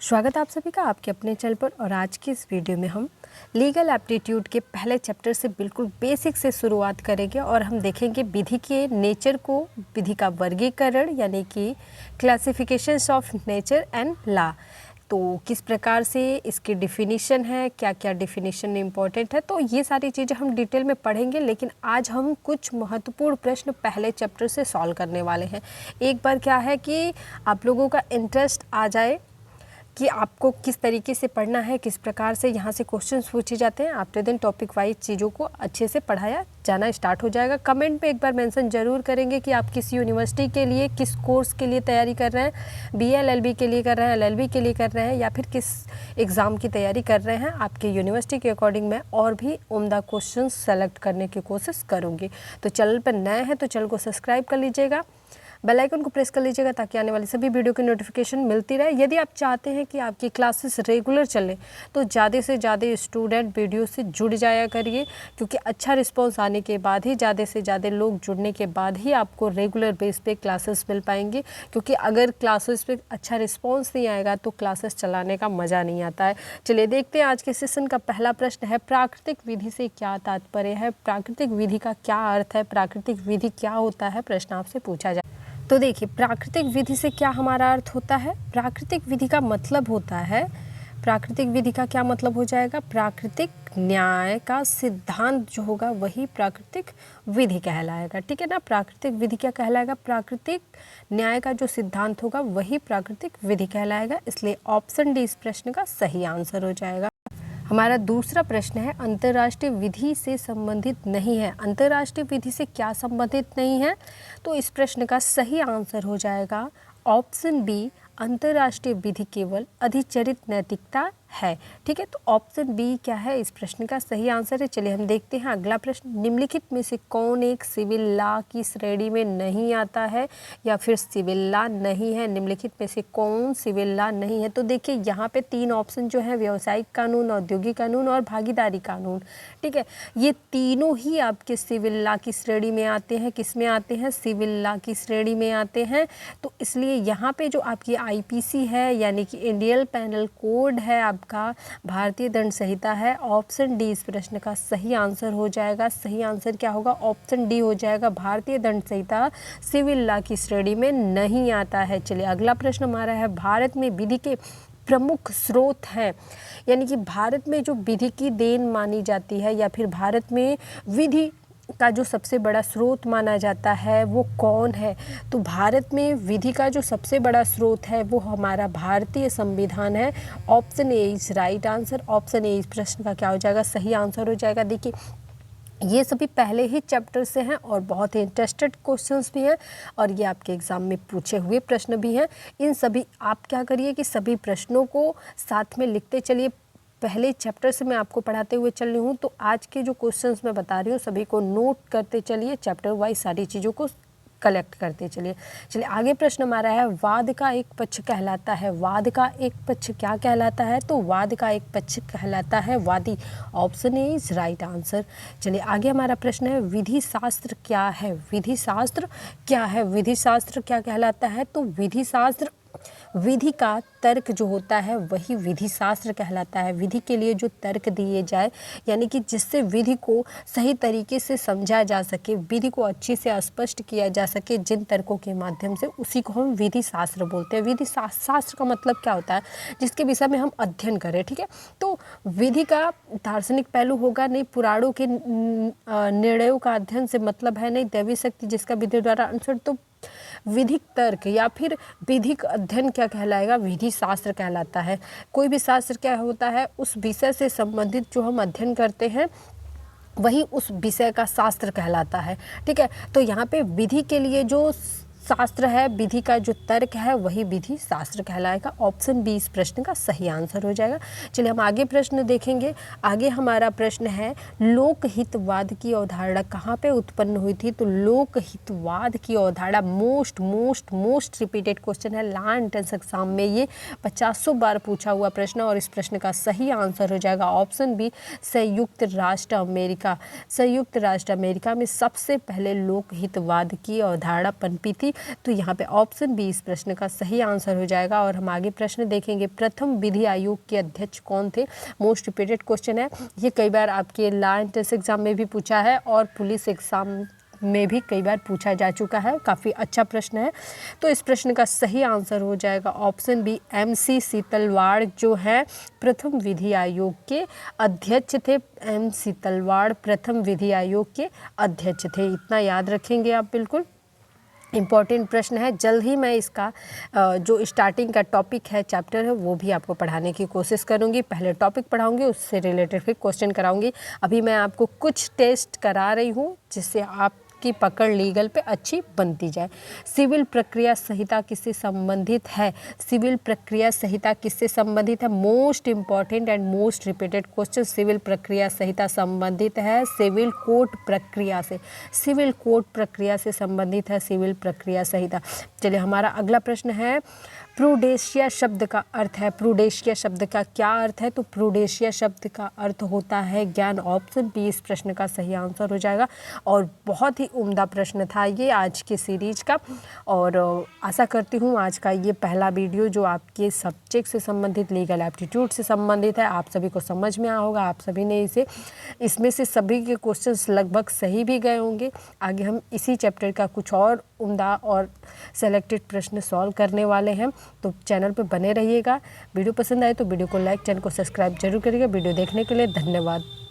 स्वागत है आप सभी का आपके अपने चैनल पर। और आज की इस वीडियो में हम लीगल एप्टीट्यूड के पहले चैप्टर से बिल्कुल बेसिक से शुरुआत करेंगे और हम देखेंगे विधि के नेचर को, विधि का वर्गीकरण यानी कि classifications of nature and law. तो किस प्रकार से इसकी डिफिनीशन है, क्या क्या डिफिनीशन इम्पोर्टेंट है, तो ये सारी चीज़ें हम डिटेल में पढ़ेंगे। लेकिन आज हम कुछ महत्वपूर्ण प्रश्न पहले चैप्टर से सॉल्व करने वाले हैं। एक बार क्या है कि आप लोगों का इंटरेस्ट आ जाए कि आपको किस तरीके से पढ़ना है, किस प्रकार से यहाँ से क्वेश्चंस पूछे जाते हैं। आफ्टर देन टॉपिक वाइज चीज़ों को अच्छे से पढ़ाया जाना स्टार्ट हो जाएगा। कमेंट में एक बार मेंशन ज़रूर करेंगे कि आप किस यूनिवर्सिटी के लिए, किस कोर्स के लिए तैयारी कर रहे हैं, BA LLB के लिए कर रहे हैं, LLB के लिए कर रहे हैं, या फिर किस एग्ज़ाम की तैयारी कर रहे हैं। आपके यूनिवर्सिटी के अकॉर्डिंग मैं और भी उम्दा क्वेश्चन सेलेक्ट करने की कोशिश करूँगी। तो चैनल पर नए हैं तो चैनल को सब्सक्राइब कर लीजिएगा, बेल आइकन को प्रेस कर लीजिएगा ताकि आने वाली सभी वीडियो की नोटिफिकेशन मिलती रहे। यदि आप चाहते हैं कि आपकी क्लासेस रेगुलर चलें तो ज़्यादा से ज़्यादा स्टूडेंट वीडियो से जुड़ जाया करिए, क्योंकि अच्छा रिस्पांस आने के बाद ही, ज़्यादा से ज़्यादा लोग जुड़ने के बाद ही आपको रेगुलर बेस पे क्लासेस मिल पाएंगे। क्योंकि अगर क्लासेस पे अच्छा रिस्पॉन्स नहीं आएगा तो क्लासेस चलाने का मज़ा नहीं आता है। चलिए देखते हैं आज के सेशन का पहला प्रश्न है, प्राकृतिक विधि से क्या तात्पर्य है, प्राकृतिक विधि का क्या अर्थ है, प्राकृतिक विधि क्या होता है, प्रश्न आपसे पूछा जाए। तो देखिए, प्राकृतिक विधि से क्या हमारा अर्थ होता है। प्राकृतिक विधि का मतलब होता है, प्राकृतिक विधि का क्या मतलब हो जाएगा, प्राकृतिक न्याय का सिद्धांत जो होगा वही प्राकृतिक विधि कहलाएगा। ठीक है ना। प्राकृतिक विधि क्या कहलाएगा, प्राकृतिक न्याय का जो सिद्धांत होगा वही प्राकृतिक विधि कहलाएगा। इसलिए ऑप्शन डी इस प्रश्न का सही आंसर हो जाएगा। हमारा दूसरा प्रश्न है, अंतर्राष्ट्रीय विधि से संबंधित नहीं है। अंतर्राष्ट्रीय विधि से क्या संबंधित नहीं है, तो इस प्रश्न का सही आंसर हो जाएगा ऑप्शन बी, अंतर्राष्ट्रीय विधि केवल अधिचरित नैतिकता है। ठीक है। तो ऑप्शन बी क्या है, इस प्रश्न का सही आंसर है। चलिए हम देखते हैं अगला प्रश्न, निम्नलिखित में से कौन एक सिविल लॉ की श्रेणी में नहीं आता है या फिर सिविल लॉ नहीं है। निम्नलिखित में से कौन सिविल लॉ नहीं है। तो देखिए यहाँ पे तीन ऑप्शन जो है, व्यावसायिक कानून, औद्योगिक कानून और भागीदारी कानून। ठीक है। ये तीनों ही आपके सिविल लॉ की श्रेणी में आते हैं। किस में आते हैं, सिविल लॉ की श्रेणी में आते हैं। तो इसलिए यहाँ पे जो आपकी IPC है यानी कि इंडियन पेनल कोड है, आपका भारतीय दंड संहिता है, ऑप्शन डी इस प्रश्न का सही आंसर हो जाएगा। सही आंसर क्या होगा, ऑप्शन डी हो जाएगा। भारतीय दंड संहिता सिविल लॉ की श्रेणी में नहीं आता है। चलिए अगला प्रश्न हमारा है, भारत में विधि के प्रमुख स्रोत हैं, यानी कि भारत में जो विधि की देन मानी जाती है या फिर भारत में विधि का जो सबसे बड़ा स्रोत माना जाता है वो कौन है। तो भारत में विधि का जो सबसे बड़ा स्रोत है वो हमारा भारतीय संविधान है। Option A is right answer. Option A इस प्रश्न का क्या हो जाएगा, सही आंसर हो जाएगा। देखिए ये सभी पहले ही चैप्टर से हैं और बहुत ही इंटरेस्टेड क्वेश्चंस भी हैं और ये आपके एग्ज़ाम में पूछे हुए प्रश्न भी हैं। इन सभी आप क्या करिए कि सभी प्रश्नों को साथ में लिखते चलिए। पहले चैप्टर से मैं आपको पढ़ाते हुए चल रही हूँ, तो आज के जो क्वेश्चंस मैं बता रही हूँ सभी को नोट करते चलिए, चैप्टर वाइज सारी चीज़ों को कलेक्ट करते चलिए। चलिए आगे प्रश्न हमारा है, वाद का एक पक्ष कहलाता है। वाद का एक पक्ष क्या कहलाता है, तो वाद का एक पक्ष कहलाता है वादी। Option A is right answer. चलिए आगे हमारा प्रश्न है, विधि शास्त्र क्या है। विधि शास्त्र क्या है, विधि शास्त्र क्या कहलाता है, तो विधि शास्त्र विधि का तर्क जो होता है वही विधि शास्त्र कहलाता है। विधि के लिए जो तर्क दिए जाए, यानी कि जिससे विधि को सही तरीके से समझा जा सके, विधि को अच्छे से स्पष्ट किया जा सके जिन तर्कों के माध्यम से, उसी को हम विधि शास्त्र बोलते हैं। विधि शास्त्र का मतलब क्या होता है, जिसके विषय में हम अध्ययन करें। ठीक है। तो विधि का दार्शनिक पहलू होगा, नहीं पुराणों के निर्णयों का अध्ययन से मतलब है, नहीं दैवी शक्ति जिसका विधि द्वारा अनुसरण। तो विधिक तर्क या फिर विधिक अध्ययन क्या कहलाएगा, विधि शास्त्र कहलाता है। कोई भी शास्त्र क्या होता है, उस विषय से संबंधित जो हम अध्ययन करते हैं वही उस विषय का शास्त्र कहलाता है। ठीक है। तो यहाँ पे विधि के लिए जो शास्त्र है, विधि का जो तर्क है वही विधि शास्त्र कहलाएगा। ऑप्शन बी इस प्रश्न का सही आंसर हो जाएगा। चलिए हम आगे प्रश्न देखेंगे। आगे हमारा प्रश्न है, लोकहितवाद की अवधारणा कहाँ पे उत्पन्न हुई थी। तो लोकहितवाद की अवधारणा मोस्ट रिपीटेड क्वेश्चन है लॉ एंट्रेंस एग्जाम में, ये 50 बार पूछा हुआ प्रश्न और इस प्रश्न का सही आंसर हो जाएगा ऑप्शन बी, संयुक्त राष्ट्र अमेरिका। संयुक्त राष्ट्र अमेरिका में सबसे पहले लोकहितवाद की अवधारणा पनपी थी होगी। तो यहाँ पे ऑप्शन बी इस प्रश्न का सही आंसर हो जाएगा। और हम आगे प्रश्न देखेंगे, प्रथम विधि आयोग के अध्यक्ष कौन थे? मोस्ट रिपीटेड क्वेश्चन है ये, कई बार आपके लॉ एंट्रेंस एग्जाम में भी पूछा है और पुलिस एग्जाम में भी कई बार पूछा जा चुका है, काफ़ी अच्छा प्रश्न है। तो इस प्रश्न का सही आंसर हो जाएगा ऑप्शन बी, MC सीतलवाड़ जो है प्रथम विधि आयोग के अध्यक्ष थे। M सीतलवाड़ प्रथम विधि आयोग के अध्यक्ष थे, इतना याद रखेंगे आप, बिल्कुल इम्पॉर्टेंट प्रश्न है। जल्द ही मैं इसका जो स्टार्टिंग का टॉपिक है, चैप्टर है, वो भी आपको पढ़ाने की कोशिश करूँगी। पहले टॉपिक पढ़ाऊँगी, उससे रिलेटेड फिर क्वेश्चन कराऊँगी। अभी मैं आपको कुछ टेस्ट करा रही हूँ जिससे आपकी पकड़ लीगल पे अच्छी बनती जाए। सिविल प्रक्रिया संहिता किससे संबंधित है? सिविल प्रक्रिया संहिता किससे संबंधित है? Most important and most repeated question. Civil प्रक्रिया संहिता संबंधित है सिविल कोर्ट प्रक्रिया से, सिविल कोर्ट प्रक्रिया से संबंधित है सिविल प्रक्रिया संहिता। चलिए हमारा अगला प्रश्न है, प्रूडेशिया शब्द का अर्थ है। प्रूडेशिया शब्द का क्या अर्थ है? तो प्रूडेशिया शब्द का अर्थ होता है ज्ञान। ऑप्शन बी इस प्रश्न का सही आंसर हो जाएगा। और बहुत ही उम्दा प्रश्न था ये आज के सीरीज का। और आशा करती हूँ आज का ये पहला वीडियो जो आपके सब्जेक्ट से संबंधित, लीगल एप्टीट्यूड से संबंधित है, आप सभी को समझ में आया होगा। आप सभी ने इसमें से सभी के क्वेश्चंस लगभग सही भी गए होंगे। आगे हम इसी चैप्टर का कुछ और उम्दा और सेलेक्टेड प्रश्न सॉल्व करने वाले हैं। तो चैनल पर बने रहिएगा। वीडियो पसंद आए तो वीडियो को लाइक, चैनल को सब्सक्राइब जरूर करिएगा। वीडियो देखने के लिए धन्यवाद।